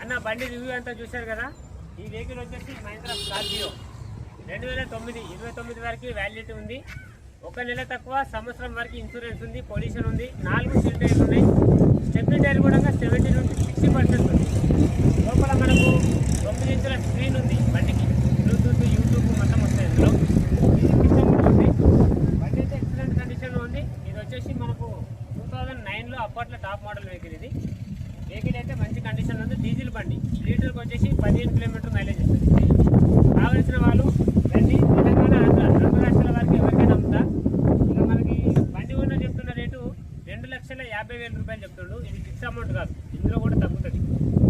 అన్న బండి రివ్యూ అంతా చూశారు కదా. ఈ వెహికల్ వచ్చేసి మహీంద్రా స్కార్పియో 2009 29 వరకు వ్యాలిడిటీ ఉంది. 1 నెల తక్కువ సంవత్సరం వరకు ఇన్సూరెన్స్ ఉంది, పొల్యూషన్ ఉంది, 4 సీల్ టైర్లు ఉన్నాయి. స్టెప్నీ టైర్ కూడా 70 నుండి 60% ఉంది. లోపల మనకు 9 ఇంచుల స్క్రీన్ ఉంది బండికి. బ్లూటూత్ యూట్యూబ్ మొత్తం వస్తాయి ఇందులో. ఇది సిస్టమ్ కూడా ఉంది. బండి అయితే ఎక్సలెంట్ కండిషన్లో ఉంది. ఇది వచ్చేసి మనకు 2009లో అప్పట్లో టాప్ మోడల్ వెహికల్. ఇది వెహికల్ అయితే మంచి కండిషన్లో ఉంది. డీజిల్ బండి, లీటర్కి వచ్చేసి 15 కిలోమీటర్ మైలేజ్ ఇస్తుంది. కావలసిన వాళ్ళు బండి తెలంగాణ ఆంధ్ర 2 రాష్ట్రాల వరకు ఎవరికైనా అమ్ముతా. ఇక మనకి బండి ఉన్న చెప్తున్న రేటు 2,50,000 రూపాయలు చెప్తుండు. ఇది ఫిక్స్ అమౌంట్ కాదు, ఇందులో కూడా తగ్గుతుంది.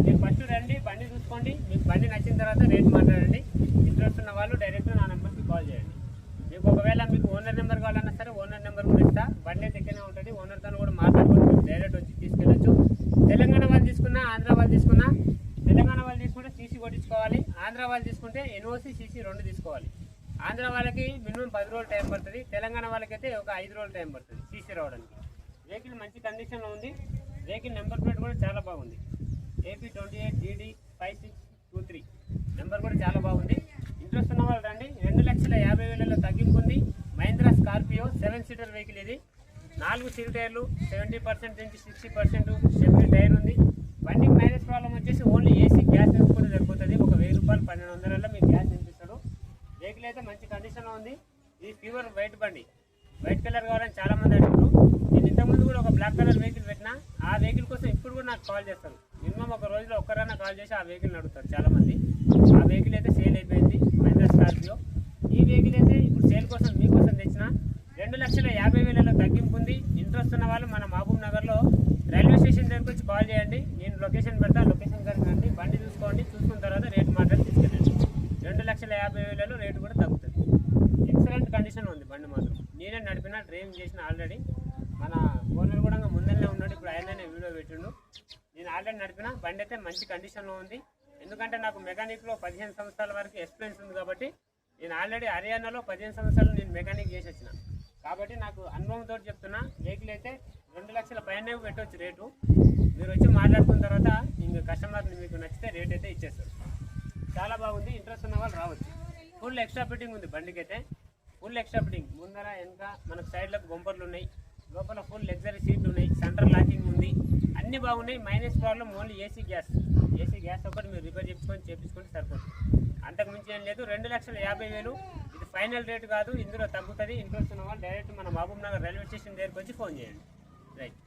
మీరు ఫస్ట్ రండి, బండి చూసుకోండి. మీకు బండి నచ్చిన తర్వాత రేట్ మాట్లాడండి. ఇంట్రెస్ట్ ఉన్న వాళ్ళు డైరెక్ట్ నా నెంబర్కి కాల్ చేయండి. మీకు ఒకవేళ మీకు ఓనర్ నెంబర్ కావాలన్నా సరే ఓనర్ నెంబర్ కూడా ఇస్తా. బండి అయితే ఎక్కడనే ఉంటుంది. ఓనర్తో కూడా మాట్లాడుకొని మీరు డైరెక్ట్ వచ్చి తీసుకెళ్ళచ్చు. తెలంగాణ వాళ్ళు తీసుకున్నా, ఆంధ్ర వాళ్ళు తీసుకున్నా, తెలంగాణ వాళ్ళు తీసుకుంటే సీసీ కొట్టించుకోవాలి. ఆంధ్ర వాళ్ళు తీసుకుంటే ఎన్ఓసి సీసీ 2 తీసుకోవాలి. ఆంధ్ర వాళ్ళకి మినిమం 10 రోజులు టైం పడుతుంది. తెలంగాణ వాళ్ళకైతే ఒక 5 రోజులు టైం పడుతుంది సీసీ రావడానికి. వెహికల్ మంచి కండిషన్లో ఉంది. వెహికల్ నెంబర్ ప్లేట్ కూడా చాలా బాగుంది. AP28DD5623 నెంబర్ కూడా చాలా బాగుంది. ఇంట్రెస్ట్ ఉన్న వాళ్ళు రండి. 2,50,000 తగ్గింపు ఉంది. Mahindra Scorpio 7 seater vehicle. ఇది 4 సీల్ టైర్లు, 70% నుంచి 60% స్టెప్నీ టైర్ ఉంది. బండికి మైలేజ్ ప్రాబ్లం వచ్చేసి ఓన్లీ ఏసీ గ్యాస్ నింపుకుంటే సరిపోతుంది. ఒక 1000 రూపాయలు 1,200 మీకు గ్యాస్ నింపిస్తాడు. వెహికల్ అయితే మంచి కండిషన్లో ఉంది. ఇది ప్యూర్ వైట్ బండి. వైట్ కలర్ కావాలని చాలామంది అడిగారు. నేను ఇంతకుముందు కూడా ఒక బ్లాక్ కలర్ వెహికల్ పెట్టినా. ఆ వెహికల్ కోసం ఇప్పుడు కూడా నాకు కాల్ చేస్తాను. మినిమం ఒక రోజులో ఒక్కరైనా కాల్ చేసి ఆ వెహికల్ని అడుగుతారు చాలామంది. ఆ వెహికల్ అయితే సేల్ అయిపోయింది, మహీంద్రా స్కార్పియో. ఈ వెహికల్ అయితే ఇప్పుడు సేల్ కోసం మీకోసం తెచ్చిన 2,50,000 తగ్గింపు ఉంది. ఇంట్రెస్ట్ ఉన్న వాళ్ళు మన మహబూబ్ నగర్లో రైల్వే స్టేషన్ దగ్గరికి వచ్చి కాల్ చేయండి. నేను లొకేషన్ పెడతా, లొకేషన్ దగ్గర రండి. బండి చూసుకోండి, చూసుకున్న తర్వాత రేటు మాట్లాడి తీసుకెళ్ళండి. 2,50,000 రేటు కూడా తగ్గుతుంది. ఎక్సలెంట్ కండిషన్ ఉంది బండి మాత్రం. నేనే నడిపిన, డ్రైవింగ్ చేసిన ఆల్రెడీ. మన ఓనర్ కూడా ముందరనే ఉన్నాడు. ఇప్పుడు ఆయననే వీడియో పెట్టిండు. నేను ఆల్రెడీ నడిపిన. బండి అయితే మంచి కండిషన్లో ఉంది. ఎందుకంటే నాకు మెకానిక్లో 15 సంవత్సరాల వరకు ఎక్స్పీరియన్స్ ఉంది. కాబట్టి నేను ఆల్రెడీ హర్యానాలో 15 సంవత్సరాలు నేను మెకానిక్ చేసి వచ్చిన. కాబట్టి నాకు అనుభవంతో చెప్తున్నా. వెహికల్ అయితే 2 లక్షల పైన పెట్టవచ్చు రేటు. మీరు వచ్చి మాట్లాడుకున్న తర్వాత ఇంక కస్టమర్ మీకు నచ్చితే రేట్ అయితే ఇచ్చేస్తారు. చాలా బాగుంది. ఇంట్రెస్ట్ ఉన్న వాళ్ళు రావచ్చు. ఫుల్ ఎక్స్ట్రా ఫిట్టింగ్ ఉంది బండికి అయితే. ఫుల్ ఎక్స్ట్రా ఫిట్టింగ్ ముందర వెనక మనకు సైడ్లకు బొంపర్లు ఉన్నాయి. లోపల ఫుల్ లగ్జరీ సీట్లు ఉన్నాయి. సెంటర్ లాకింగ్ ఉంది. అన్నీ బాగున్నాయి. Minus problem only AC gas ఒకటి మీరు రిపేర్ చేపించుకొని సరిపోతుంది. అంతకుమించి ఏం లేదు. 2,50,000 ఇది ఫైనల్ రేటు కాదు, ఇందులో తగ్గుతుంది. ఇంట్రెస్ట్ ఉన్న వాళ్ళు డైరెక్ట్ మన మహబూబ్ నగర్ రైల్వే స్టేషన్ దగ్గరికి వచ్చి ఫోన్ చేయండి. రైట్.